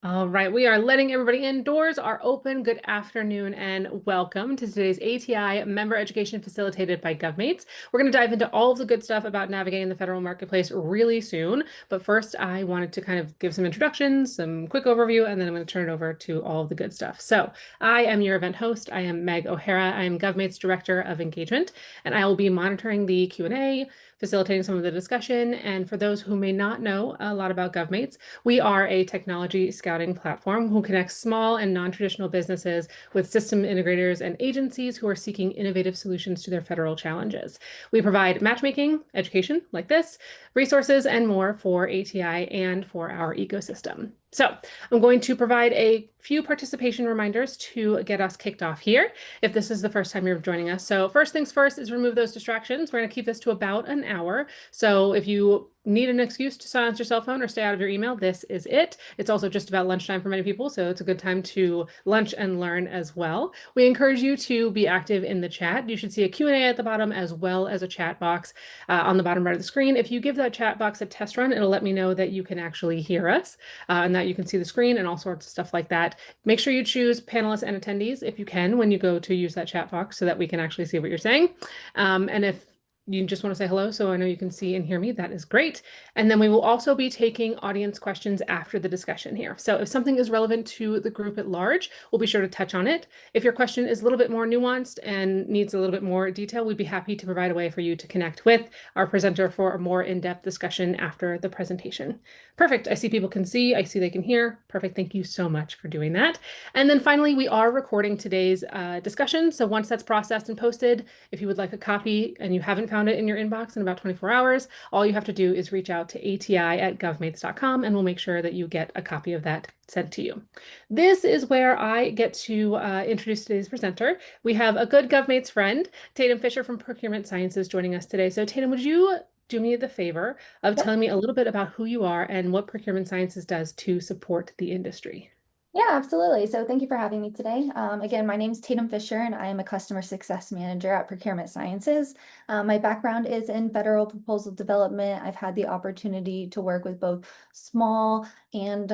All right, we are letting everybody in. Doors are open. Good afternoon and welcome to today's ATI Member Education facilitated by GovMates. We're going to dive into all of the good stuff about navigating the federal marketplace really soon. But first, I wanted to kind of give some introductions, some quick overview, and then I'm going to turn it over to all of the good stuff. So I am your event host. I am Meg O'Hara. I am GovMates Director of Engagement, and I will be monitoring the Q&A, facilitating some of the discussion. And for those who may not know a lot about GovMates, we are a technology scouting platform who connects small and non-traditional businesses with system integrators and agencies who are seeking innovative solutions to their federal challenges. We provide matchmaking, education like this, resources, and more for ATI and for our ecosystem. So I'm going to provide a few participation reminders to get us kicked off here if this is the first time you're joining us. So first things first is remove those distractions. We're going to keep this to about an hour. So if you need an excuse to silence your cell phone or stay out of your email, this is it. It's also just about lunchtime for many people, so it's a good time to lunch and learn as well. We encourage you to be active in the chat. You should see a Q&A at the bottom as well as a chat box on the bottom right of the screen. If you give that chat box a test run, it'll let me know that you can actually hear us and that you can see the screen and all sorts of stuff like that. Make sure you choose panelists and attendees if you can when you go to use that chat box so that we can actually see what you're saying. And if you just want to say hello so I know you can see and hear me, that is great. And then we will also be taking audience questions after the discussion here. So if something is relevant to the group at large, we'll be sure to touch on it. If your question is a little bit more nuanced and needs a little bit more detail, we'd be happy to provide a way for you to connect with our presenter for a more in-depth discussion after the presentation. Perfect. I see people can see, I see they can hear. Perfect. Thank you so much for doing that. And then finally, we are recording today's discussion. So once that's processed and posted, if you would like a copy and you haven't found it in your inbox in about 24 hours, all you have to do is reach out to ati@govmates.com and we'll make sure that you get a copy of that sent to you. This is where I get to introduce today's presenter. We have a good GovMates friend, Tatum Fisher from Procurement Sciences, joining us today. So Tatum, would you do me the favor of Yep. telling me a little bit about who you are and what Procurement Sciences does to support the industry? Yeah, absolutely. So thank you for having me today. Again, my name is Tatum Fisher, and I am a customer success manager at Procurement Sciences. My background is in federal proposal development. I've had the opportunity to work with both small and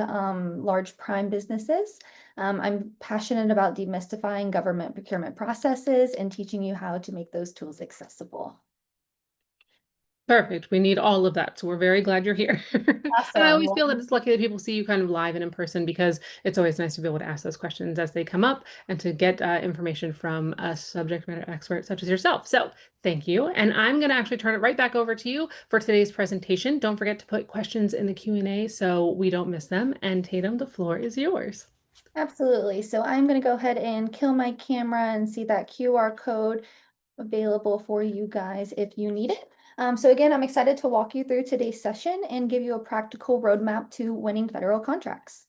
large prime businesses. I'm passionate about demystifying government procurement processes and teaching you how to make those tools accessible. Perfect. We need all of that. So we're very glad you're here. And I Awesome. always feel that Well, it's lucky that people see you kind of live and in person because it's always nice to be able to ask those questions as they come up and to get information from a subject matter expert such as yourself. So thank you. And I'm going to actually turn it right back over to you for today's presentation. Don't forget to put questions in the Q&A so we don't miss them. And Tatum, the floor is yours. absolutely. So I'm going to go ahead and kill my camera and see that QR code available for you guys if you need it. So again, I'm excited to walk you through today's session and give you a practical roadmap to winning federal contracts.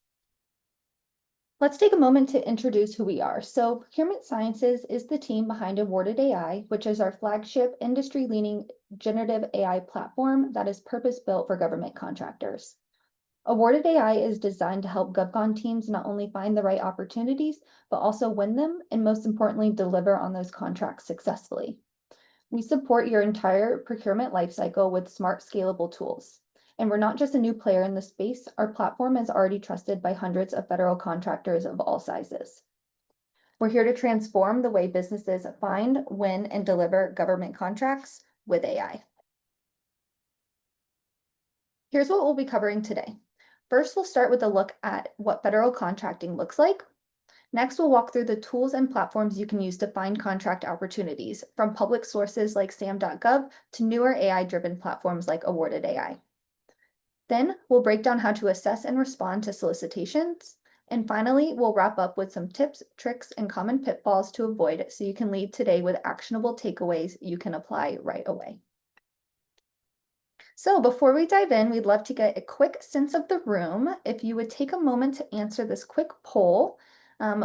Let's take a moment to introduce who we are. So Procurement Sciences is the team behind Awarded AI, which is our flagship industry-leading generative AI platform that is purpose-built for government contractors. Awarded AI is designed to help GovCon teams not only find the right opportunities, but also win them, and most importantly, deliver on those contracts successfully. We support your entire procurement lifecycle with smart, scalable tools. And we're not just a new player in the space, our platform is already trusted by hundreds of federal contractors of all sizes. We're here to transform the way businesses find, win, and deliver government contracts with AI. Here's what we'll be covering today. First, we'll start with a look at what federal contracting looks like. Next, we'll walk through the tools and platforms you can use to find contract opportunities, from public sources like SAM.gov to newer AI-driven platforms like Awarded AI. Then, we'll break down how to assess and respond to solicitations. And finally, we'll wrap up with some tips, tricks, and common pitfalls to avoid so you can leave today with actionable takeaways you can apply right away. So before we dive in, we'd love to get a quick sense of the room. If you would take a moment to answer this quick poll,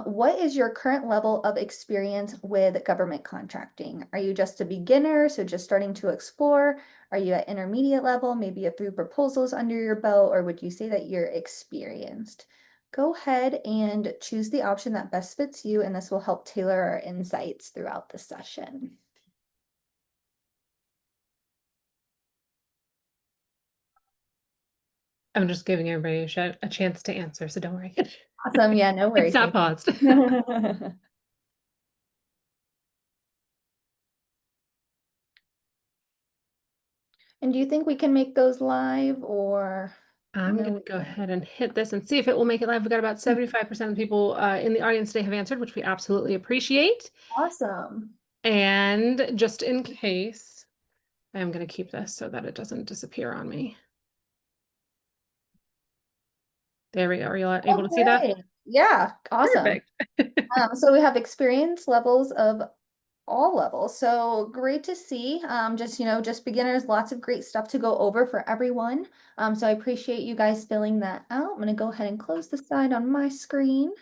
what is your current level of experience with government contracting? Are you just a beginner, so just starting to explore? Are you at intermediate level, maybe a few proposals under your belt, or would you say that you're experienced? Go ahead and choose the option that best fits you, and this will help tailor our insights throughout the session. I'm just giving everybody a chance to answer, so don't worry. Awesome. Yeah, no It's worries. not paused. And do you think we can make those live or I'm no? going to go ahead and hit this and see if it will make it live. We've got about 75% of people in the audience today have answered, which we absolutely appreciate. Awesome. And just in case, I'm going to keep this so that it doesn't disappear on me. There we go. Are you able to see that? Okay. Yeah, awesome. Perfect. So we have experience levels of all levels. So great to see. Just beginners, lots of great stuff to go over for everyone. So I appreciate you guys filling that out. I'm going to go ahead and close the slide on my screen.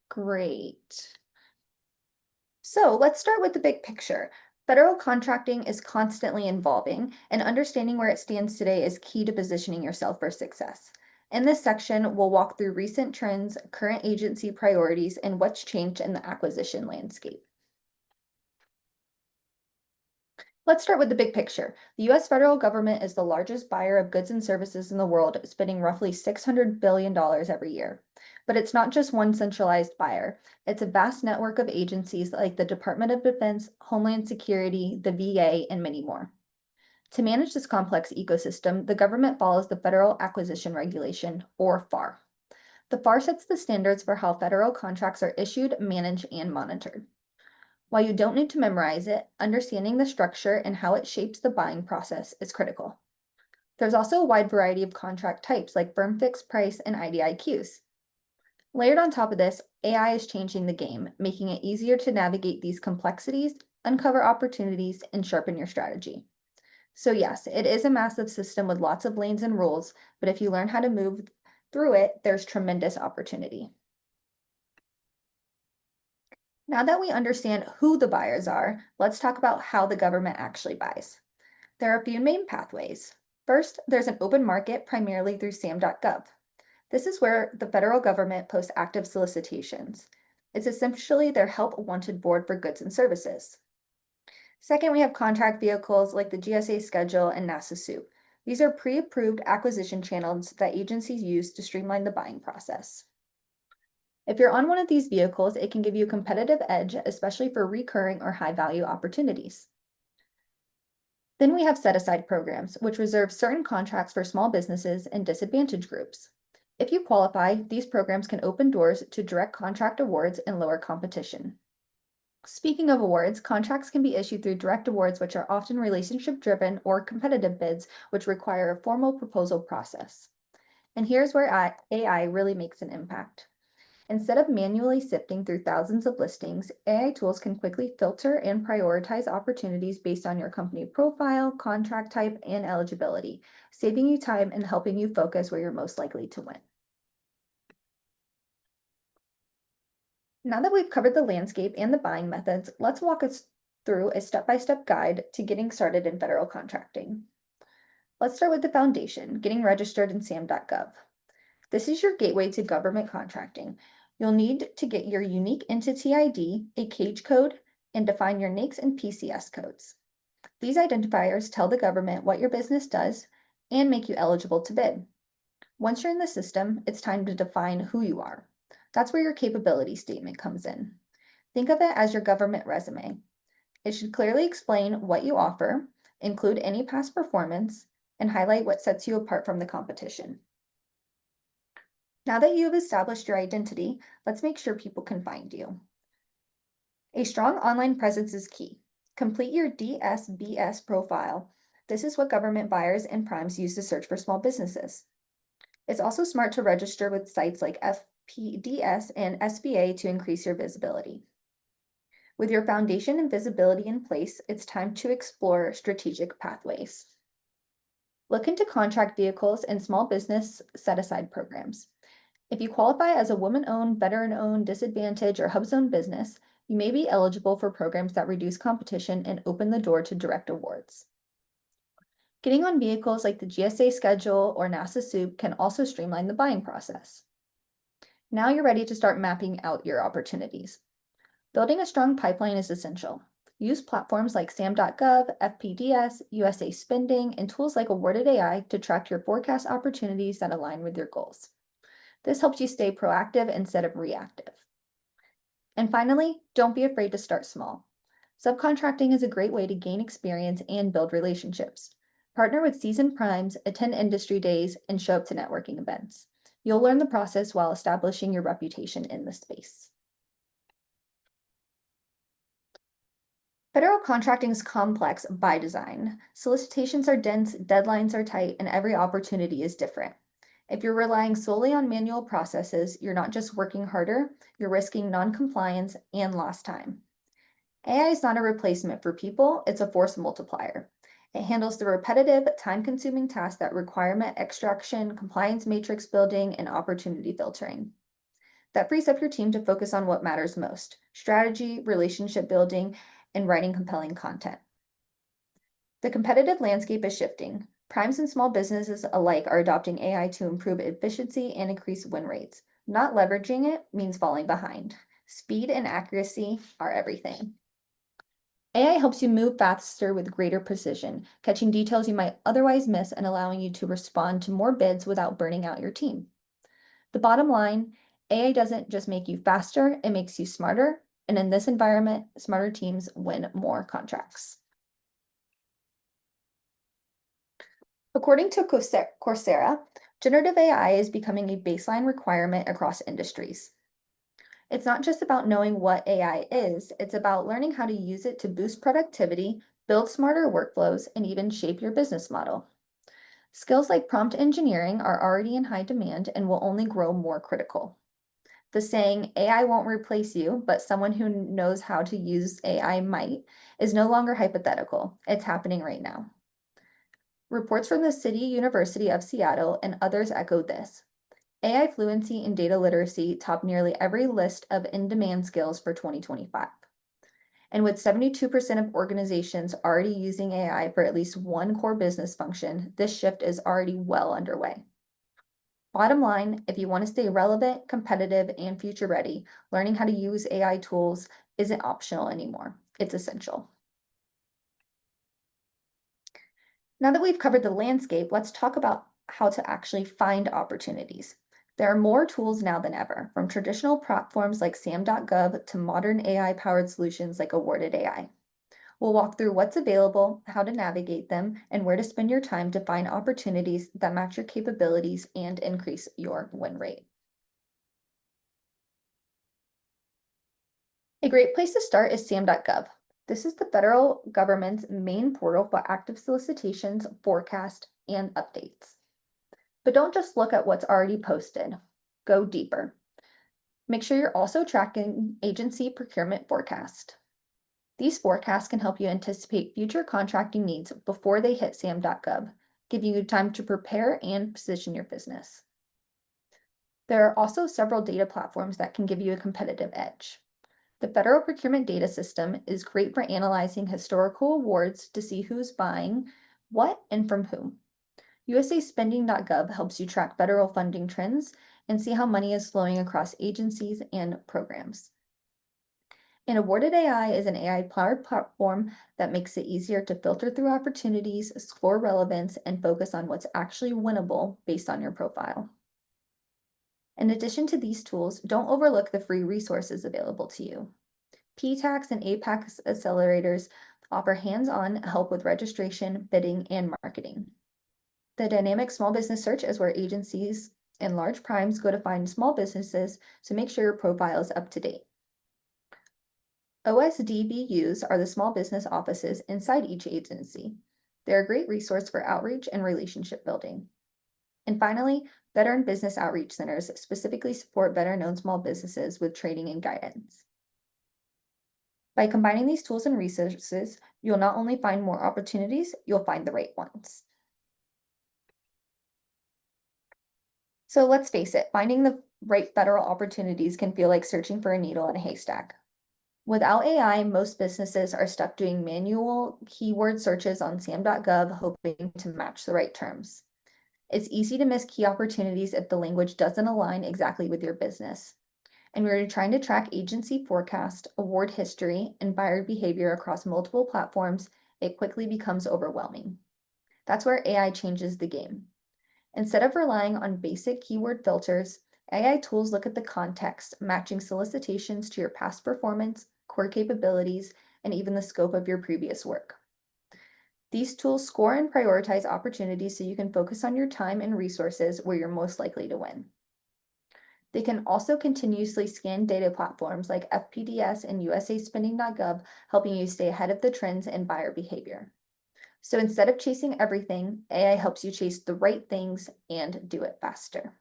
Great. So let's start with the big picture. Federal contracting is constantly evolving, and understanding where it stands today is key to positioning yourself for success. In this section, we'll walk through recent trends, current agency priorities, and what's changed in the acquisition landscape. Let's start with the big picture. The US federal government is the largest buyer of goods and services in the world, spending roughly $600 billion every year. But it's not just one centralized buyer. It's a vast network of agencies like the Department of Defense, Homeland Security, the VA, and many more. To manage this complex ecosystem, the government follows the Federal Acquisition Regulation, or FAR. The FAR sets the standards for how federal contracts are issued, managed, and monitored. While you don't need to memorize it, understanding the structure and how it shapes the buying process is critical. There's also a wide variety of contract types like firm fixed price and IDIQs. Layered on top of this, AI is changing the game, making it easier to navigate these complexities, uncover opportunities, and sharpen your strategy. So yes, it is a massive system with lots of lanes and rules, but if you learn how to move through it, there's tremendous opportunity. Now that we understand who the buyers are, let's talk about how the government actually buys. There are a few main pathways. First, there's an open market primarily through SAM.gov. This is where the federal government posts active solicitations. It's essentially their help wanted board for goods and services. Second, we have contract vehicles like the GSA schedule and NASA SOUP. These are pre-approved acquisition channels that agencies use to streamline the buying process. If you're on one of these vehicles, it can give you a competitive edge, especially for recurring or high-value opportunities. Then we have set-aside programs, which reserve certain contracts for small businesses and disadvantaged groups. If you qualify, these programs can open doors to direct contract awards and lower competition. Speaking of awards, contracts can be issued through direct awards, which are often relationship-driven, or competitive bids, which require a formal proposal process. And here's where AI really makes an impact. Instead of manually sifting through thousands of listings, AI tools can quickly filter and prioritize opportunities based on your company profile, contract type, and eligibility, saving you time and helping you focus where you're most likely to win. Now that we've covered the landscape and the buying methods, let's walk us through a step-by-step guide to getting started in federal contracting. Let's start with the foundation, getting registered in SAM.gov. This is your gateway to government contracting. You'll need to get your unique entity ID, a cage code, and define your NAICS and PCS codes. These identifiers tell the government what your business does and make you eligible to bid. Once you're in the system, it's time to define who you are. That's where your capability statement comes in. Think of it as your government resume. It should clearly explain what you offer, include any past performance, and highlight what sets you apart from the competition. Now that you have established your identity, let's make sure people can find you. A strong online presence is key. Complete your DSBS profile. This is what government buyers and primes use to search for small businesses. It's also smart to register with sites like FPDS and SBA to increase your visibility. With your foundation and visibility in place, it's time to explore strategic pathways. Look into contract vehicles and small business set-aside programs. If you qualify as a woman-owned, veteran-owned, disadvantaged, or hub-zone business, you may be eligible for programs that reduce competition and open the door to direct awards. Getting on vehicles like the GSA schedule or NASA SOUP can also streamline the buying process. Now you're ready to start mapping out your opportunities. Building a strong pipeline is essential. Use platforms like SAM.gov, FPDS, USA Spending, and tools like Awarded AI to track your forecast opportunities that align with your goals. This helps you stay proactive instead of reactive. And finally, don't be afraid to start small. Subcontracting is a great way to gain experience and build relationships. Partner with seasoned primes, attend industry days, and show up to networking events. You'll learn the process while establishing your reputation in the space. Federal contracting is complex by design. Solicitations are dense, deadlines are tight, and every opportunity is different. If you're relying solely on manual processes, you're not just working harder, you're risking non-compliance and lost time. AI is not a replacement for people, it's a force multiplier. It handles the repetitive, time-consuming tasks that requirement extraction, compliance matrix building, and opportunity filtering. That frees up your team to focus on what matters most: strategy, relationship building, and writing compelling content. The competitive landscape is shifting. Primes and small businesses alike are adopting AI to improve efficiency and increase win rates. Not leveraging it means falling behind. Speed and accuracy are everything. AI helps you move faster with greater precision, catching details you might otherwise miss and allowing you to respond to more bids without burning out your team. The bottom line, AI doesn't just make you faster, it makes you smarter. And in this environment, smarter teams win more contracts. According to Coursera, generative AI is becoming a baseline requirement across industries. It's not just about knowing what AI is, it's about learning how to use it to boost productivity, build smarter workflows, and even shape your business model. Skills like prompt engineering are already in high demand and will only grow more critical. The saying, AI won't replace you, but someone who knows how to use AI might, is no longer hypothetical. It's happening right now. Reports from the City University of Seattle and others echo this. AI fluency and data literacy top nearly every list of in-demand skills for 2025. And with 72% of organizations already using AI for at least one core business function, this shift is already well underway. Bottom line, if you want to stay relevant, competitive, and future ready, learning how to use AI tools isn't optional anymore. It's essential. Now that we've covered the landscape, let's talk about how to actually find opportunities. There are more tools now than ever, from traditional platforms like SAM.gov to modern AI-powered solutions like Awarded AI. We'll walk through what's available, how to navigate them, and where to spend your time to find opportunities that match your capabilities and increase your win rate. A great place to start is SAM.gov. This is the federal government's main portal for active solicitations, forecast, and updates. But don't just look at what's already posted. Go deeper. Make sure you're also tracking agency procurement forecast. These forecasts can help you anticipate future contracting needs before they hit SAM.gov, giving you time to prepare and position your business. There are also several data platforms that can give you a competitive edge. The Federal Procurement Data System is great for analyzing historical awards to see who's buying what and from whom. USA Spending.gov helps you track federal funding trends and see how money is flowing across agencies and programs. And Awarded AI is an AI-powered platform that makes it easier to filter through opportunities, score relevance, and focus on what's actually winnable based on your profile. In addition to these tools, don't overlook the free resources available to you. PTAX and APAX accelerators offer hands-on help with registration, bidding, and marketing. The dynamic small business search is where agencies and large primes go to find small businesses, so make sure your profile is up to date. OSDBUs are the small business offices inside each agency. They're a great resource for outreach and relationship building. And finally, Veteran Business Outreach Centers specifically support better-known small businesses with training and guidance. By combining these tools and resources, you'll not only find more opportunities, you'll find the right ones. So let's face it, finding the right federal opportunities can feel like searching for a needle in a haystack. Without AI, most businesses are stuck doing manual keyword searches on SAM.gov, hoping to match the right terms. It's easy to miss key opportunities if the language doesn't align exactly with your business. and we're trying to track agency forecast, award history, and buyer behavior across multiple platforms, it quickly becomes overwhelming. That's where AI changes the game. Instead of relying on basic keyword filters, AI tools look at the context, matching solicitations to your past performance, core capabilities, and even the scope of your previous work. These tools score and prioritize opportunities so you can focus on your time and resources where you're most likely to win. They can also continuously scan data platforms like FPDS and USAspending.gov, helping you stay ahead of the trends in buyer behavior. So instead of chasing everything, AI helps you chase the right things and do it faster.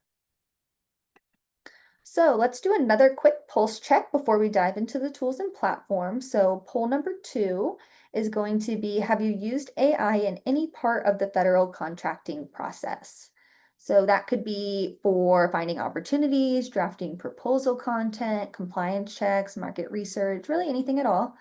So let's do another quick pulse check before we dive into the tools and platforms. So poll number 2 is going to be, have you used AI in any part of the federal contracting process? So that could be for finding opportunities, drafting proposal content, compliance checks, market research, really anything at all.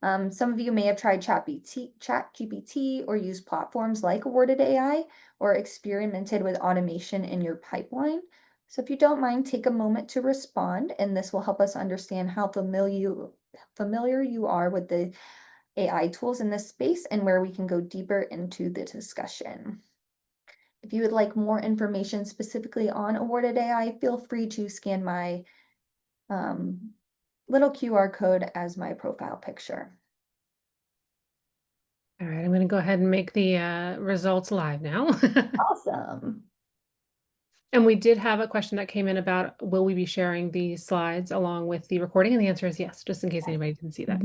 Some of you may have tried ChatGPT or used platforms like Awarded AI or experimented with automation in your pipeline. So if you don't mind, take a moment to respond, and this will help us understand how familiar you are with the AI tools in this space and where we can go deeper into the discussion. If you would like more information specifically on Awarded AI, feel free to scan my little QR code as my profile picture. All right, I'm going to go ahead and make the results live now. Awesome. And we did have a question that came in about, will we be sharing the slides along with the recording? And the answer is yes, just in case anybody didn't see that.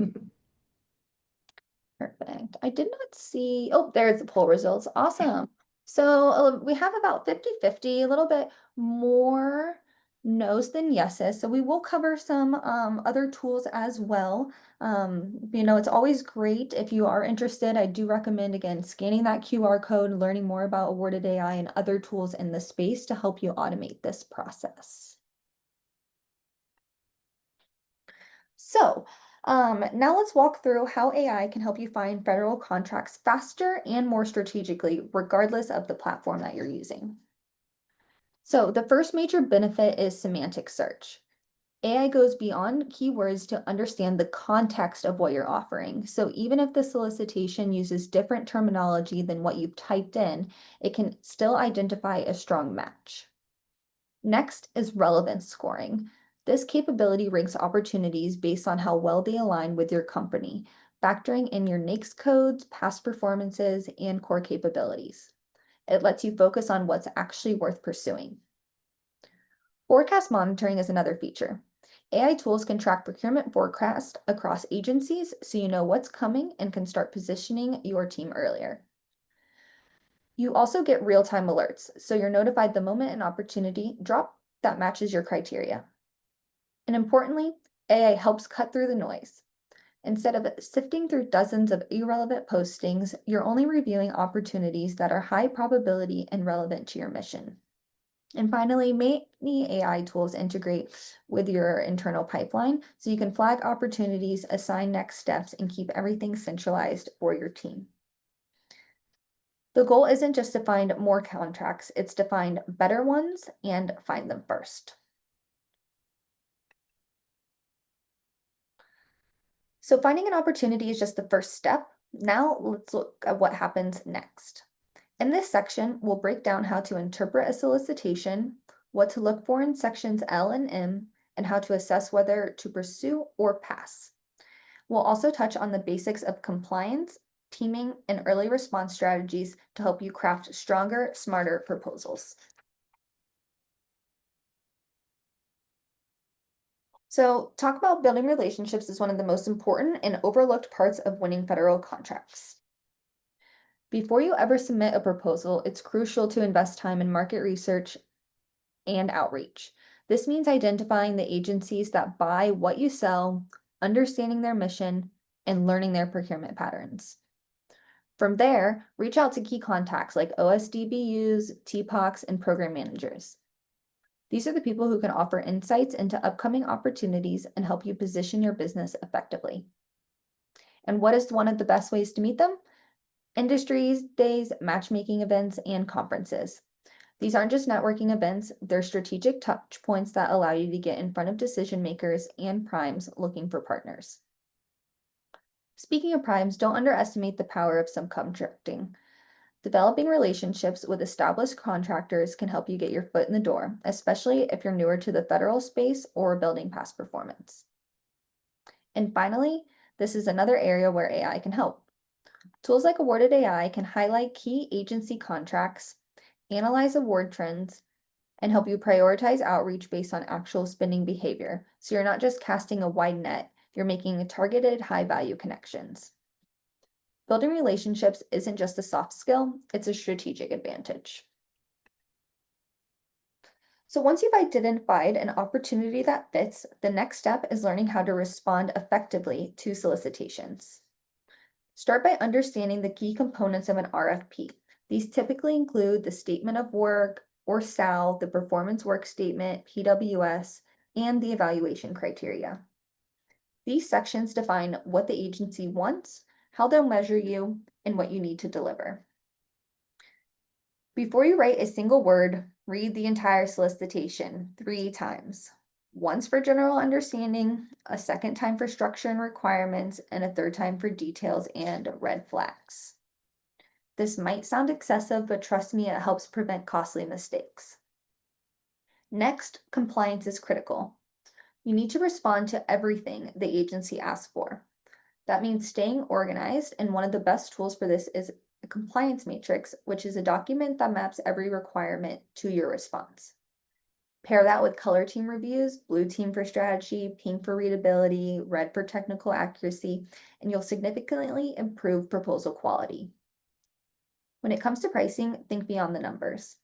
Perfect. I did not see, oh, there's the poll results. Awesome. So we have about 50-50, a little bit more no's than yeses. So we will cover some other tools as well. It's always great if you are interested. I do recommend, again, scanning that QR code, learning more about Awarded AI and other tools in the space to help you automate this process. So now let's walk through how AI can help you find federal contracts faster and more strategically, regardless of the platform that you're using. So the first major benefit is semantic search. AI goes beyond keywords to understand the context of what you're offering. So even if the solicitation uses different terminology than what you've typed in, it can still identify a strong match. Next is relevance scoring. This capability ranks opportunities based on how well they align with your company, factoring in your NAICS codes, past performances, and core capabilities. It lets you focus on what's actually worth pursuing. Forecast monitoring is another feature. AI tools can track procurement forecast across agencies so you know what's coming and can start positioning your team earlier. You also get real-time alerts, so you're notified the moment an opportunity drop that matches your criteria. And importantly, AI helps cut through the noise. Instead of sifting through dozens of irrelevant postings, you're only reviewing opportunities that are high probability and relevant to your mission. And finally, many AI tools integrate with your internal pipeline so you can flag opportunities, assign next steps, and keep everything centralized for your team. The goal isn't just to find more contracts, it's to find better ones and find them first. So finding an opportunity is just the first step. Now let's look at what happens next. In this section, we'll break down how to interpret a solicitation, what to look for in sections L and M, and how to assess whether to pursue or pass. We'll also touch on the basics of compliance, teaming, and early response strategies to help you craft stronger, smarter proposals. So talk about building relationships is one of the most important and overlooked parts of winning federal contracts. Before you ever submit a proposal, it's crucial to invest time in market research and outreach. This means identifying the agencies that buy what you sell, understanding their mission, and learning their procurement patterns. From there, reach out to key contacts like OSDBUs, TPOCs, and program managers. These are the people who can offer insights into upcoming opportunities and help you position your business effectively. And what is one of the best ways to meet them? Industries, days, matchmaking events, and conferences. These aren't just networking events, they're strategic touch points that allow you to get in front of decision makers and primes looking for partners. Speaking of primes, don't underestimate the power of subcontracting. Developing relationships with established contractors can help you get your foot in the door, especially if you're newer to the federal space or building past performance. And finally, this is another area where AI can help. Tools like Awarded AI can highlight key agency contracts, analyze award trends, and help you prioritize outreach based on actual spending behavior. So you're not just casting a wide net, you're making targeted high-value connections. Building relationships isn't just a soft skill, it's a strategic advantage. So once you've identified an opportunity that fits, the next step is learning how to respond effectively to solicitations. Start by understanding the key components of an RFP. These typically include the statement of work, or SAL, the performance work statement, PWS, and the evaluation criteria. These sections define what the agency wants, how they'll measure you, and what you need to deliver. Before you write a single word, read the entire solicitation 3 times. Once for general understanding, a second time for structure and requirements, and a third time for details and red flags. This might sound excessive, but trust me, it helps prevent costly mistakes. Next, compliance is critical. You need to respond to everything the agency asks for. That means staying organized, and one of the best tools for this is a compliance matrix, which is a document that maps every requirement to your response. Pair that with color team reviews, blue team for strategy, pink for readability, red for technical accuracy, and you'll significantly improve proposal quality. When it comes to pricing, think beyond the numbers.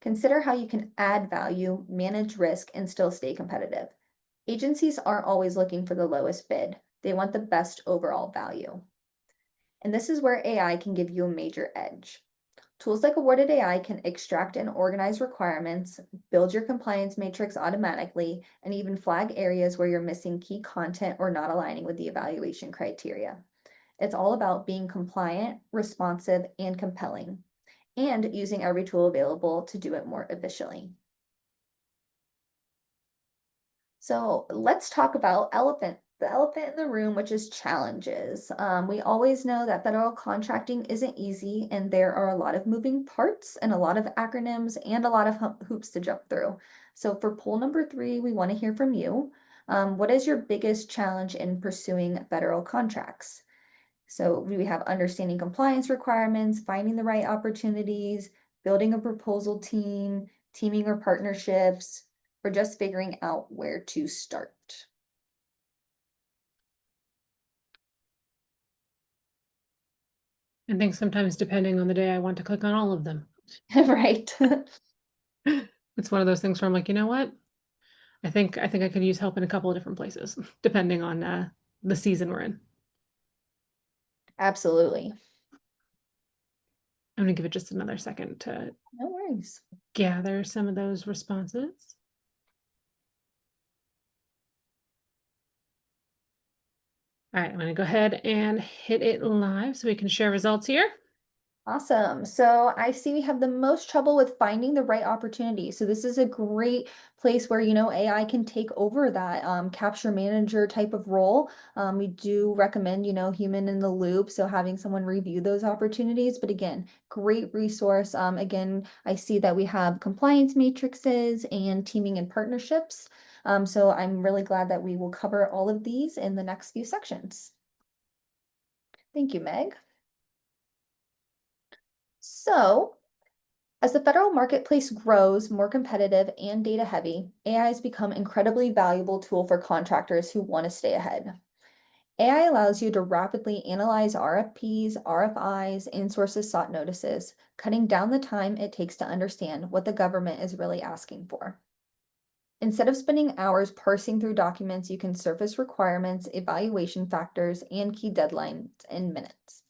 Consider how you can add value, manage risk, and still stay competitive. Agencies aren't always looking for the lowest bid. They want the best overall value. And this is where AI can give you a major edge. Tools like Awarded AI can extract and organize requirements, build your compliance matrix automatically, and even flag areas where you're missing key content or not aligning with the evaluation criteria. It's all about being compliant, responsive, and compelling, and using every tool available to do it more efficiently. So let's talk about the elephant in the room, which is challenges. We always know that federal contracting isn't easy, and there are a lot of moving parts and a lot of acronyms and a lot of hoops to jump through. So for poll number 3, we want to hear from you. What is your biggest challenge in pursuing federal contracts? So we have understanding compliance requirements, finding the right opportunities, building a proposal team, teaming or partnerships, or just figuring out where to start. I think sometimes depending on the day, I want to click on all of them. Right. It's one of those things where I'm like, you know what? I think I could use help in a couple of different places, depending on the season we're in. Absolutely. I'm gonna give it just another second to No worries. gather some of those responses. All right, I'm gonna go ahead and hit it live so we can share results here. Awesome. So I see we have the most trouble with finding the right opportunity. So this is a great place where, AI can take over that capture manager type of role. We do recommend, human in the loop. So having someone review those opportunities. But again, great resource. Again, I see that we have compliance matrices and teaming and partnerships. So I'm really glad that we will cover all of these in the next few sections. Thank you, Meg. So, as the federal marketplace grows more competitive and data heavy, AI has become an incredibly valuable tool for contractors who want to stay ahead. AI allows you to rapidly analyze RFPs, RFIs, and sources sought notices, cutting down the time it takes to understand what the government is really asking for. Instead of spending hours parsing through documents, you can surface requirements, evaluation factors, and key deadlines in minutes.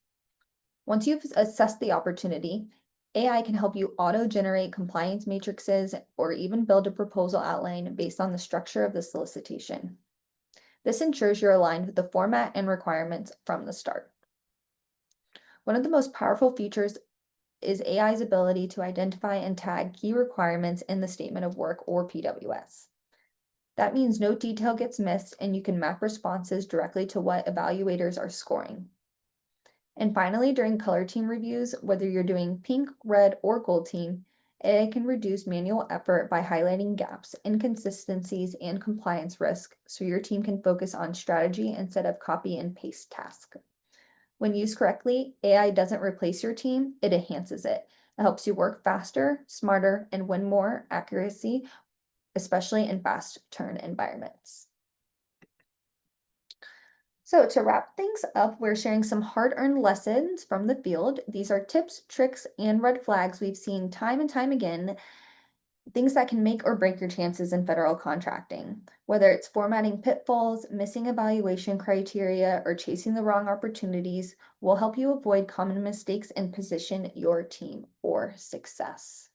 Once you've assessed the opportunity, AI can help you auto-generate compliance matrices or even build a proposal outline based on the structure of the solicitation. This ensures you're aligned with the format and requirements from the start. One of the most powerful features is AI's ability to identify and tag key requirements in the statement of work or PWS. That means no detail gets missed and you can map responses directly to what evaluators are scoring. And finally, during color team reviews, whether you're doing pink, red, or gold team, AI can reduce manual effort by highlighting gaps, inconsistencies, and compliance risk so your team can focus on strategy instead of copy and paste tasks. When used correctly, AI doesn't replace your team, it enhances it. It helps you work faster, smarter, and win more accuracy, especially in fast turn environments. So to wrap things up, we're sharing some hard-earned lessons from the field. These are tips, tricks, and red flags we've seen time and time again, things that can make or break your chances in federal contracting. Whether it's formatting pitfalls, missing evaluation criteria, or chasing the wrong opportunities, will help you avoid common mistakes and position your team for success.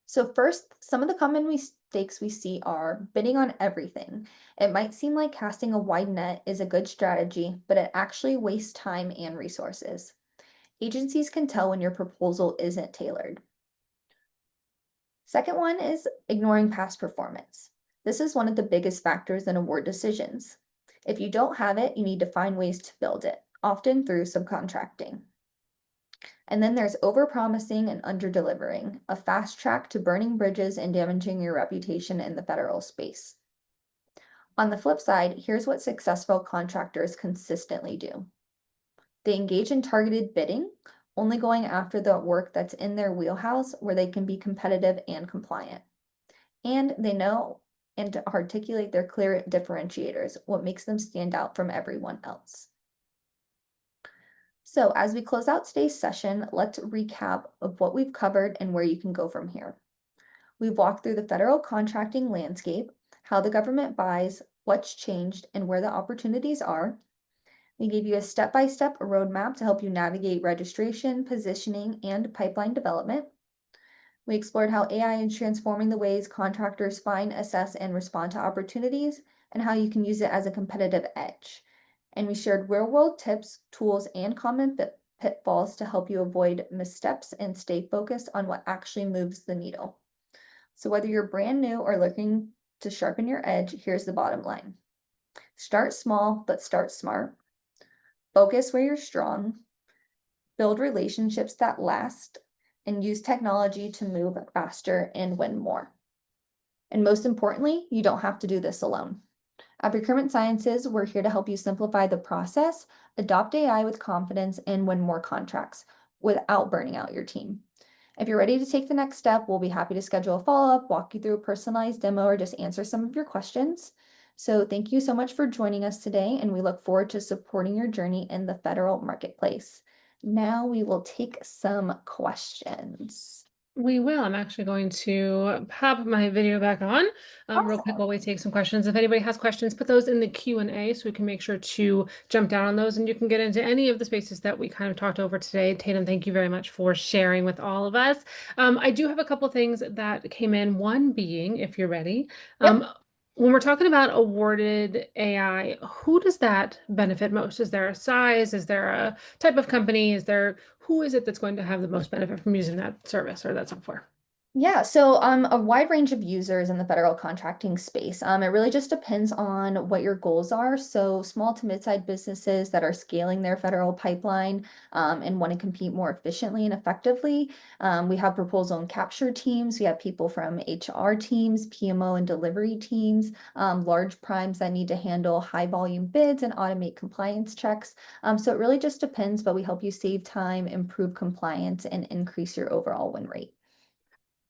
So first, some of the common mistakes we see are bidding on everything. It might seem like casting a wide net is a good strategy, but it actually wastes time and resources. Agencies can tell when your proposal isn't tailored. Second one is ignoring past performance. This is one of the biggest factors in award decisions. If you don't have it, you need to find ways to build it, often through subcontracting. And then there's overpromising and underdelivering, a fast track to burning bridges and damaging your reputation in the federal space. On the flip side, here's what successful contractors consistently do. They engage in targeted bidding, only going after the work that's in their wheelhouse where they can be competitive and compliant. And they know and to articulate their clear differentiators, what makes them stand out from everyone else. So as we close out today's session, let's recap of what we've covered and where you can go from here. We've walked through the federal contracting landscape, how the government buys, what's changed, and where the opportunities are. We gave you a step-by-step roadmap to help you navigate registration, positioning, and pipeline development. We explored how AI is transforming the ways contractors find, assess, and respond to opportunities, and how you can use it as a competitive edge. And we shared real-world tips, tools, and common pitfalls to help you avoid missteps and stay focused on what actually moves the needle. So whether you're brand new or looking to sharpen your edge, here's the bottom line. Start small, but start smart. Focus where you're strong. Build relationships that last, and use technology to move faster and win more. And most importantly, you don't have to do this alone. At Procurement Sciences, we're here to help you simplify the process, adopt AI with confidence, and win more contracts without burning out your team. If you're ready to take the next step, we'll be happy to schedule a follow-up, walk you through a personalized demo, or just answer some of your questions. So thank you so much for joining us today, and we look forward to supporting your journey in the federal marketplace. Now we will take some questions. We will. I'm actually going to pop my video back on real quick Awesome. while we take some questions. If anybody has questions, put those in the Q&A so we can make sure to jump down on those, and you can get into any of the spaces that we kind of talked over today. Tatum, thank you very much for sharing with all of us. I do have a couple things that came in, one being, if you're ready, Yep. when we're talking about awarded AI, who does that benefit most? Is there a size? Is there a type of company? Who is it that's going to have the most benefit from using that service or that software? Yeah, so a wide range of users in the federal contracting space. It really just depends on what your goals are. So small to mid-sized businesses that are scaling their federal pipeline and want to compete more efficiently and effectively. We have proposal and capture teams. We have people from HR teams, PMO and delivery teams, large primes that need to handle high volume bids and automate compliance checks. So it really just depends, but we help you save time, improve compliance, and increase your overall win rate.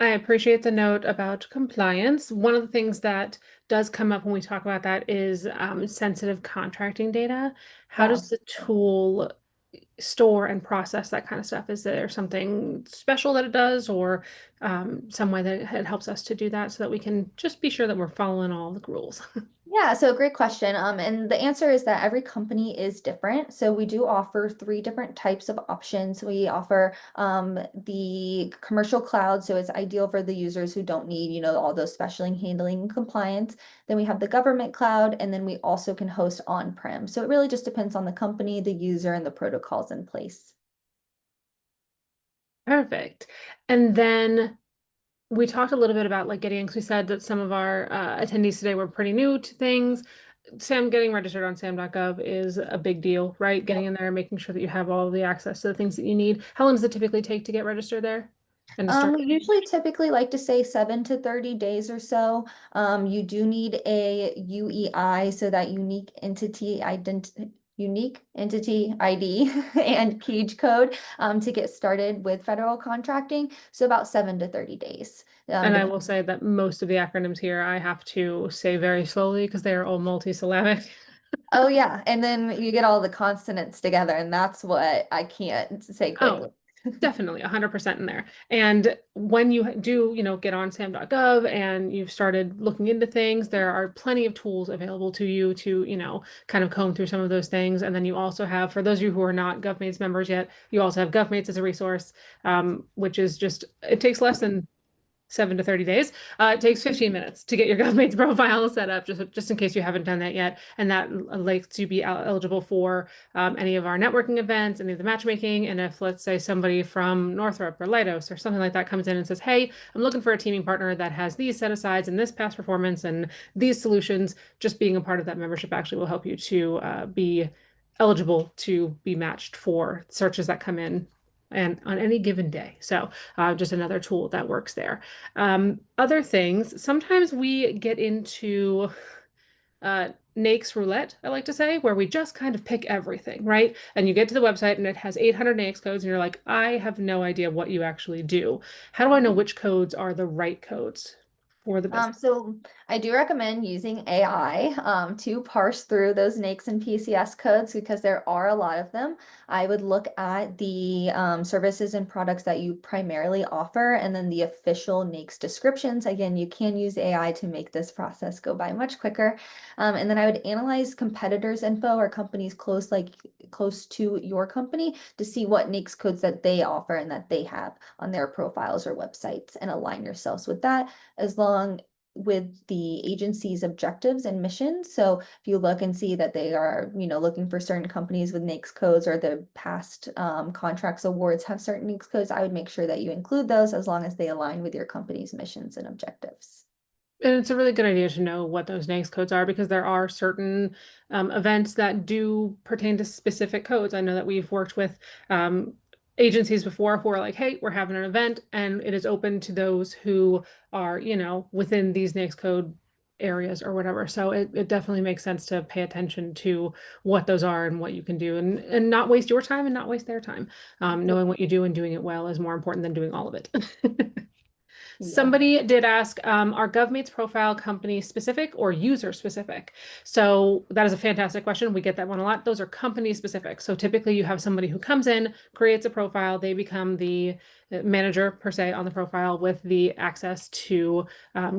I appreciate the note about compliance. One of the things that does come up when we talk about that is sensitive contracting data. How Yeah. does the tool store and process that kind of stuff? Is there something special that it does, or some way that it helps us to do that so that we can just be sure that we're following all the rules? Yeah, so great question. And the answer is that every company is different. So we do offer three different types of options. We offer the commercial cloud, so it's ideal for the users who don't need, all those special handling and compliance. Then we have the government cloud, and then we also can host on-prem. So it really just depends on the company, the user, and the protocols in place. Perfect. And then we talked a little bit about like getting, because we said that some of our attendees today were pretty new to things. Sam, getting registered on SAM.gov is a big deal, right? Getting in there and making sure that you have all the access to the things that you need. How long does it typically take to get registered there and to start? We usually typically like to say 7 to 30 days or so. You do need a UEI, so that unique entity ID and cage code to get started with federal contracting. So about 7 to 30 days. And I will say that most of the acronyms here I have to say very slowly because they are all multisyllabic. Oh yeah, and then you get all the consonants together, and that's what I can't say quickly. Oh, definitely 100% in there. And when you do, get on SAM.gov and you've started looking into things, there are plenty of tools available to you to, kind of comb through some of those things. And then you also have, for those of you who are not GovMates members yet, you also have GovMates as a resource, which is just, it takes less than 7 to 30 days. It takes 15 minutes to get your GovMates profile set up, just in case you haven't done that yet. And that lets you be eligible for any of our networking events, any of the matchmaking. And if, let's say, somebody from Northrop or Leidos or something like that comes in and says, hey, I'm looking for a teaming partner that has these set asides and this past performance and these solutions, just being a part of that membership actually will help you to be eligible to be matched for searches that come in and on any given day. So just another tool that works there. Other things, sometimes we get into NAICS roulette, I like to say, where we just kind of pick everything, right? And you get to the website and it has 800 NAICS codes, and you're like, I have no idea what you actually do. How do I know which codes are the right codes for the business? So I do recommend using AI to parse through those NAICS and PCS codes because there are a lot of them. I would look at the services and products that you primarily offer and then the official NAICS descriptions. Again, you can use AI to make this process go by much quicker. And then I would analyze competitors' info or companies close to your company to see what NAICS codes that they offer and that they have on their profiles or websites and align yourselves with that as long with the agency's objectives and missions. So if you look and see that they are, looking for certain companies with NAICS codes or the past contracts awards have certain NAICS codes, I would make sure that you include those as long as they align with your company's missions and objectives. And it's a really good idea to know what those NAICS codes are because there are certain events that do pertain to specific codes. I know that we've worked with agencies before who are like, hey, we're having an event and it is open to those who are, within these NAICS code areas or whatever. So it definitely makes sense to pay attention to what those are and what you can do and not waste your time and not waste their time. Knowing what you do and doing it well is more important than doing all of it. Yeah. Somebody did ask, are GovMates profile company specific or user specific? So that is a fantastic question. We get that one a lot. Those are company specific. So typically you have somebody who comes in, creates a profile, they become the manager per se on the profile with the access to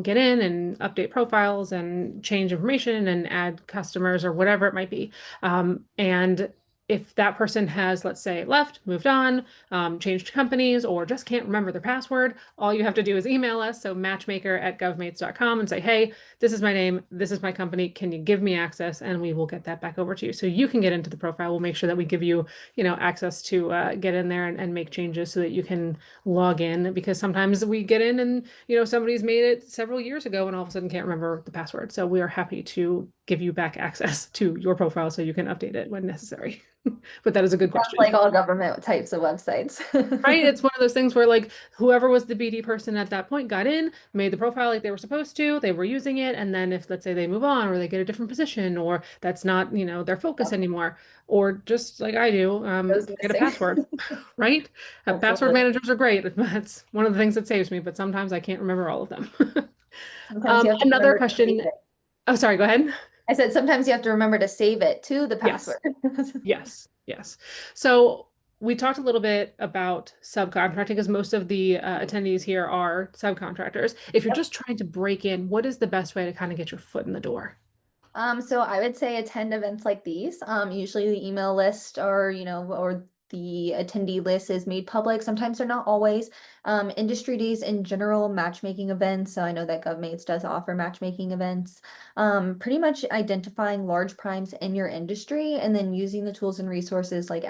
get in and update profiles and change information and add customers or whatever it might be. And if that person has, let's say, left, moved on, changed companies, or just can't remember their password, all you have to do is email us, so matchmaker@govmates.com, and say, hey, this is my name, this is my company, can you give me access? And we will get that back over to you. So you can get into the profile. We'll make sure that we give you, access to get in there and make changes so that you can log in, because sometimes we get in and, somebody's made it several years ago and all of a sudden can't remember the password. So we are happy to give you back access to your profile so you can update it when necessary. But that is a good Sounds question. like all government types of websites. Right? It's one of those things where like whoever was the BD person at that point got in, made the profile like they were supposed to, they were using it, and then if let's say they move on or they get a different position or that's not, their focus anymore, or just like I do, Goes forget a missing. password, right? Password Absolutely. managers are great. That's one of the things that saves me, but sometimes I can't remember all of them. Sometimes you have to Another remember to save question. it. Oh, sorry, go ahead. I said sometimes you have to remember to save it to the Yes. password. Yes, yes. So we talked a little bit about subcontracting because most of the attendees here are subcontractors. If you're Yep. just trying to break in, what is the best way to kind of get your foot in the door? So I would say attend events like these. Usually the email list or the attendee list is made public. Sometimes they're not always. Industry days in general, matchmaking events. So I know that GovMates does offer matchmaking events. Pretty much identifying large primes in your industry and then using the tools and resources like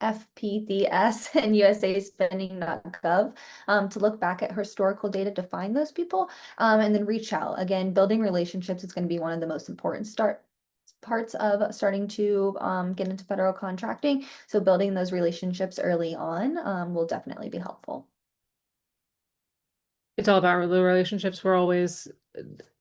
FPDS and USAspending.gov to look back at historical data to find those people and then reach out. Again, building relationships is going to be one of the most important parts of starting to get into federal contracting. So building those relationships early on will definitely be helpful. It's all about the relationships. We're always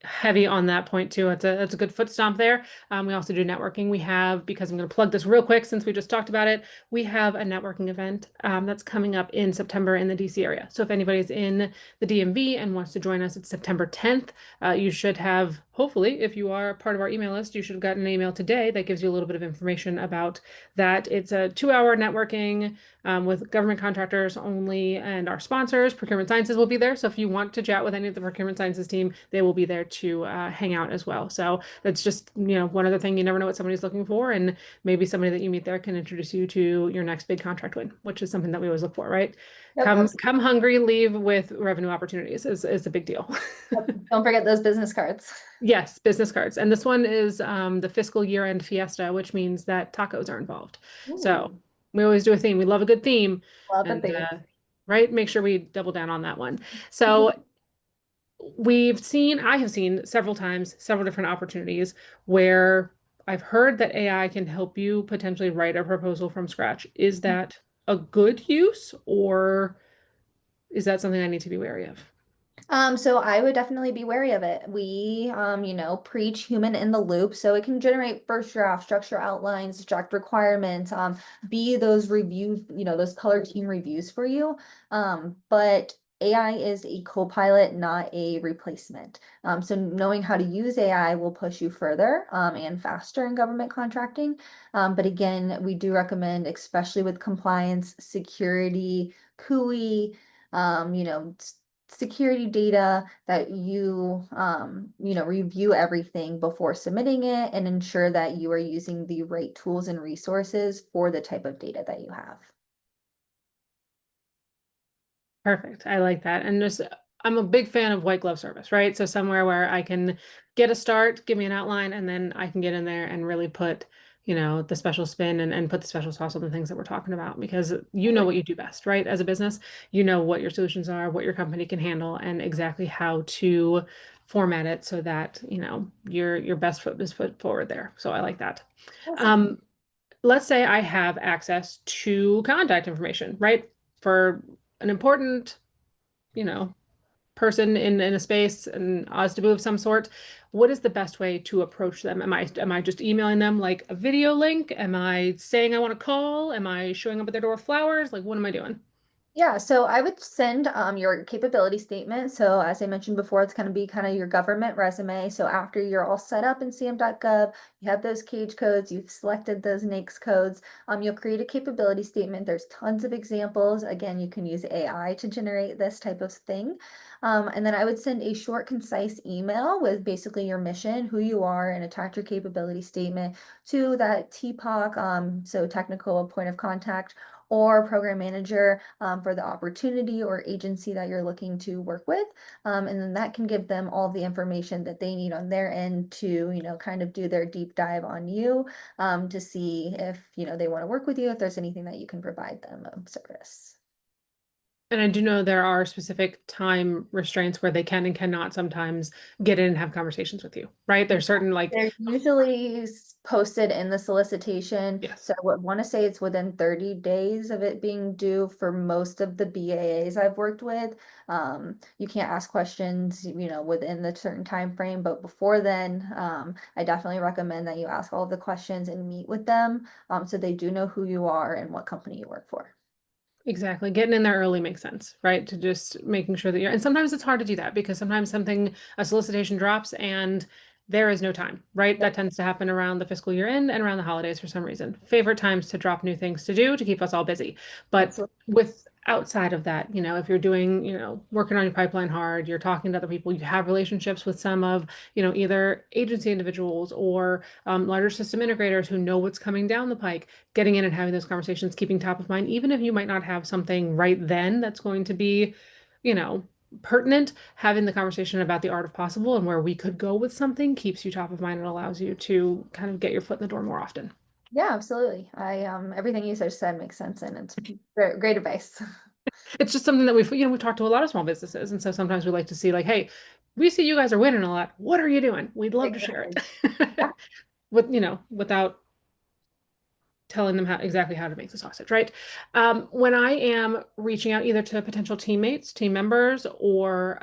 heavy on that point too. It's a good foot stomp there. We also do networking. We have, because I'm going to plug this real quick since we just talked about it, we have a networking event that's coming up in September in the DC area. So if anybody's in the DMV and wants to join us, it's September 10th. You should have, hopefully, if you are part of our email list, you should have gotten an email today that gives you a little bit of information about that. It's a 2-hour networking with government contractors only, and our sponsors, Procurement Sciences, will be there. So if you want to chat with any of the Procurement Sciences team, they will be there to hang out as well. So that's just, one other thing. You never know what somebody's looking for, and maybe somebody that you meet there can introduce you to your next big contract win, which is something that we always look for, right? Yep, Come hungry, leave with revenue opportunities is a big deal. don't forget those business cards. Yes, business cards. And this one is the fiscal year-end fiesta, which means that tacos are involved. So Ooh, we always do a theme. We love a good theme. love a And theme. right, make sure we double down on that one. So I have seen several times, several different opportunities where I've heard that AI can help you potentially write a proposal from scratch. Is that a good use, or is that something I need to be wary of? So I would definitely be wary of it. We, preach human in the loop, so it can generate first draft, structure outlines, draft requirements, be those review, those color team reviews for you. But AI is a co-pilot, not a replacement. So knowing how to use AI will push you further, and faster in government contracting. But again, we do recommend, especially with compliance, security, CUI, security data that review everything before submitting it and ensure that you are using the right tools and resources for the type of data that you have. Perfect. I like that. And just, I'm a big fan of white glove service, right? So somewhere where I can get a start, give me an outline, and then I can get in there and really put, the special spin and put the special sauce on the things that we're talking about, because you know what you do best, right? As a business, you know what your solutions are, what your company can handle, and exactly how to format it so that, your best foot is put forward there. So I like that. Awesome. Um, let's say I have access to contact information, right? For an important, you know, person in a space, an Oz taboo of some sort. What is the best way to approach them? Am I just emailing them like a video link? Am I saying I want to call? Am I showing up at their door with flowers? Like, what am I doing? Yeah, so I would send your capability statement. So as I mentioned before, it's going to be kind of your government resume. So after you're all set up in SAM.gov, you have those cage codes, you've selected those NAICS codes, you'll create a capability statement. There's tons of examples. Again, you can use AI to generate this type of thing. And then I would send a short, concise email with basically your mission, who you are, and attach your capability statement to that TPOC, so technical point of contact, or program manager for the opportunity or agency that you're looking to work with. And then that can give them all the information that they need on their end to, kind of do their deep dive on you to see if, they want to work with you, if there's anything that you can provide them of service. And I do know there are specific time restraints where they can and cannot sometimes get in and have conversations with you, right? There's certain like, They're usually posted in the solicitation. yes. So I would want to say it's within 30 days of it being due for most of the BAAs I've worked with. You can't ask questions, within the certain time frame, but before then, I definitely recommend that you ask all of the questions and meet with them, so they do know who you are and what company you work for. Exactly. Getting in there early makes sense, right? To just making sure that and sometimes it's hard to do that because sometimes a solicitation drops and there is no time, right? That Yep, tends to happen around the fiscal year end and around the holidays for some reason. Favorite times to drop new things to do to keep us all busy. But absolutely. with outside of that, if you're doing, working on your pipeline hard, you're talking to other people, you have relationships with some of, either agency individuals or larger system integrators who know what's coming down the pike, getting in and having those conversations, keeping top of mind, even if you might not have something right then that's going to be, you know, pertinent, having the conversation about the art of possible and where we could go with something keeps you top of mind and allows you to kind of get your foot in the door more often. Yeah, absolutely. Everything you said makes sense and it's great advice. It's just something that we've talked to a lot of small businesses. And so sometimes we like to see like, hey, we see you guys are winning a lot. What are you doing? We'd love to share Exactly. it. Yeah. Without telling them exactly how to make the sausage, right? When I am reaching out either to potential teammates, team members, or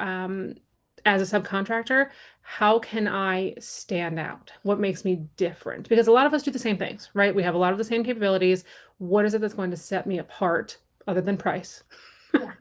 as a subcontractor, how can I stand out? What makes me different? Because a lot of us do the same things, right? We have a lot of the same capabilities. What is it that's going to set me apart other than price? Yeah.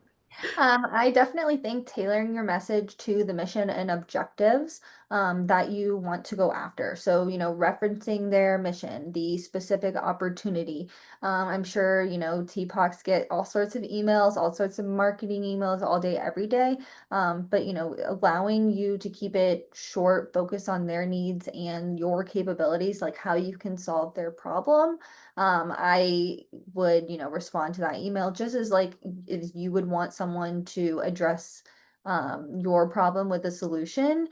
I definitely think tailoring your message to the mission and objectives that you want to go after. So, referencing their mission, the specific opportunity. I'm sure, TPOCs get all sorts of emails, all sorts of marketing emails all day, every day. But, allowing you to keep it short, focus on their needs and your capabilities, like how you can solve their problem. I would, respond to that email just as like as you would want someone to address your problem with a solution.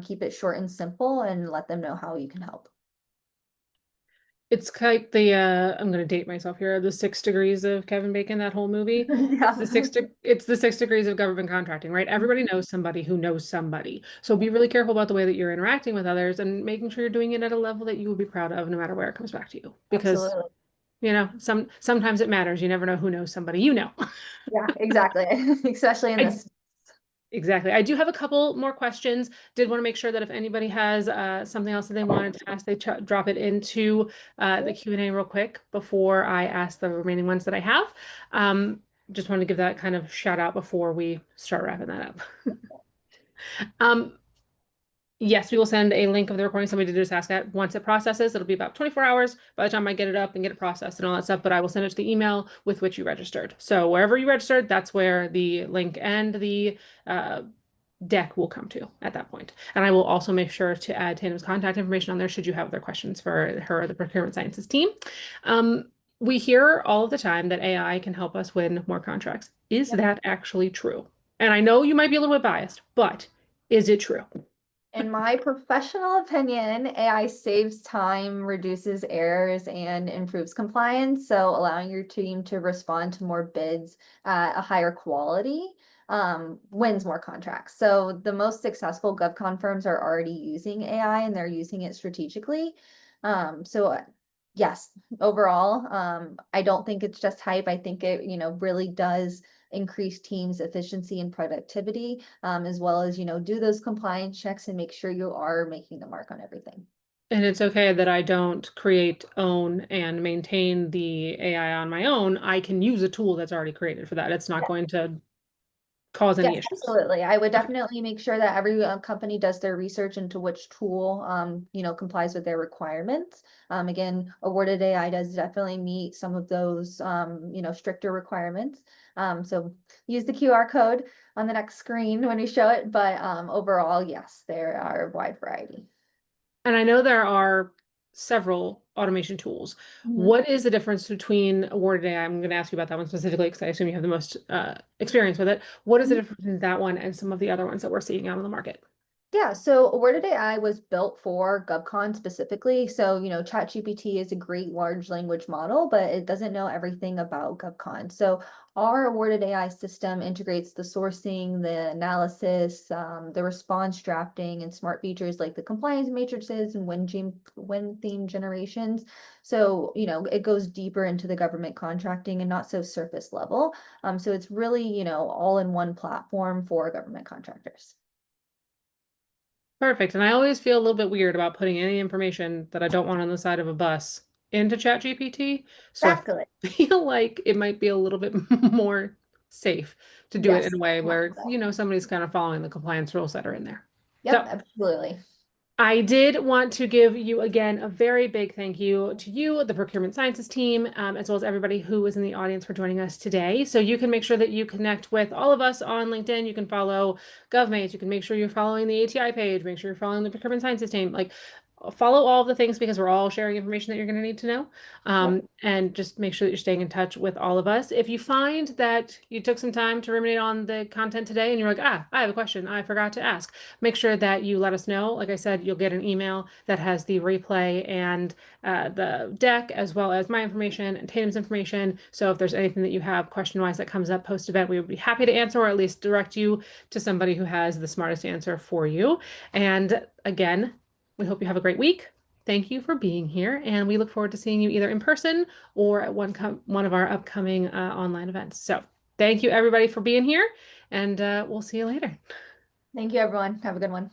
Keep it short and simple and let them know how you can help. It's like the I'm gonna date myself here, the 6 degrees of Kevin Bacon, that whole movie. Yeah. It's the 6 degrees of government contracting, right? Everybody knows somebody who knows somebody. So be really careful about the way that you're interacting with others and making sure you're doing it at a level that you will be proud of no matter where it comes back to you. Because, Absolutely. sometimes it matters. You never know who knows somebody you know. Yeah, exactly. Especially in I this. Exactly. I do have a couple more questions. Did want to make sure that if anybody has something else that they wanted to ask, they drop it into the Q&A real quick before I ask the remaining ones that I have. Um, just wanted to give that kind of shout out before we start wrapping that up. Um, yes, we will send a link of the recording. Somebody did just ask that. Once it processes, it'll be about 24 hours by the time I get it up and get it processed and all that stuff, but I will send it to the email with which you registered. So wherever you registered, that's where the link and the deck will come to at that point. And I will also make sure to add Tatum's contact information on there should you have other questions for her or the Procurement Sciences team. Um, we hear all of the time that AI can help us win more contracts. Is that actually true? And I know you might be a little bit biased, but is it true? In my professional opinion, AI saves time, reduces errors, and improves compliance. So allowing your team to respond to more bids at a higher quality wins more contracts. So the most successful GovCon firms are already using AI and they're using it strategically. So yes, overall, I don't think it's just hype. I think it, really does increase teams' efficiency and productivity, as well as, do those compliance checks and make sure you are making the mark on everything. And it's okay that I don't create, own, and maintain the AI on my own. I can use a tool that's already created for that. It's not Yeah. going to cause any Yes, issues. absolutely. I would Okay. definitely make sure that every company does their research into which tool, complies with their requirements. Again, awarded AI does definitely meet some of those, stricter requirements. So use the QR code on the next screen when we show it, but overall, yes, there are a wide variety. And I know there are several automation tools. Mhm. What is the difference between awarded AI? I'm going to ask you about that one specifically because I assume you have the most experience with it. What is the difference between that one and some of the other ones that we're seeing out on the market? Yeah, so Awarded AI was built for GovCon specifically. So, ChatGPT is a great large language model, but it doesn't know everything about GovCon. So our Awarded AI system integrates the sourcing, the analysis, the response drafting, and smart features like the compliance matrices and win theme generations. So, it goes deeper into the government contracting and not so surface level. So it's really, all in one platform for government contractors. Perfect. And I always feel a little bit weird about putting any information that I don't want on the side of a bus into ChatGPT. So Exactly. I feel like it might be a little bit more safe to do it in Yes, a way very much where, so. somebody's kind of following the compliance rules that are in there. Yep, So absolutely. I did want to give you again a very big thank you to you, the Procurement Sciences team, as well as everybody who was in the audience for joining us today. So you can make sure that you connect with all of us on LinkedIn. You can follow GovMates. You can make sure you're following the ATI page. Make sure you're following the Procurement Sciences team. Like follow all of the things because we're all sharing information that you're going to need to know. And just make sure that you're staying in touch with all of us. If you find that you took some time to ruminate on the content today and you're like, I have a question I forgot to ask, make sure that you let us know. Like I said, you'll get an email that has the replay and the deck, as well as my information and Tatum's information. So if there's anything that you have question-wise that comes up post-event, we would be happy to answer, or at least direct you to somebody who has the smartest answer for you. And again, we hope you have a great week. Thank you for being here, and we look forward to seeing you either in person or at one of our upcoming online events. So thank you everybody for being here, and we'll see you later. Thank you, everyone. Have a good one.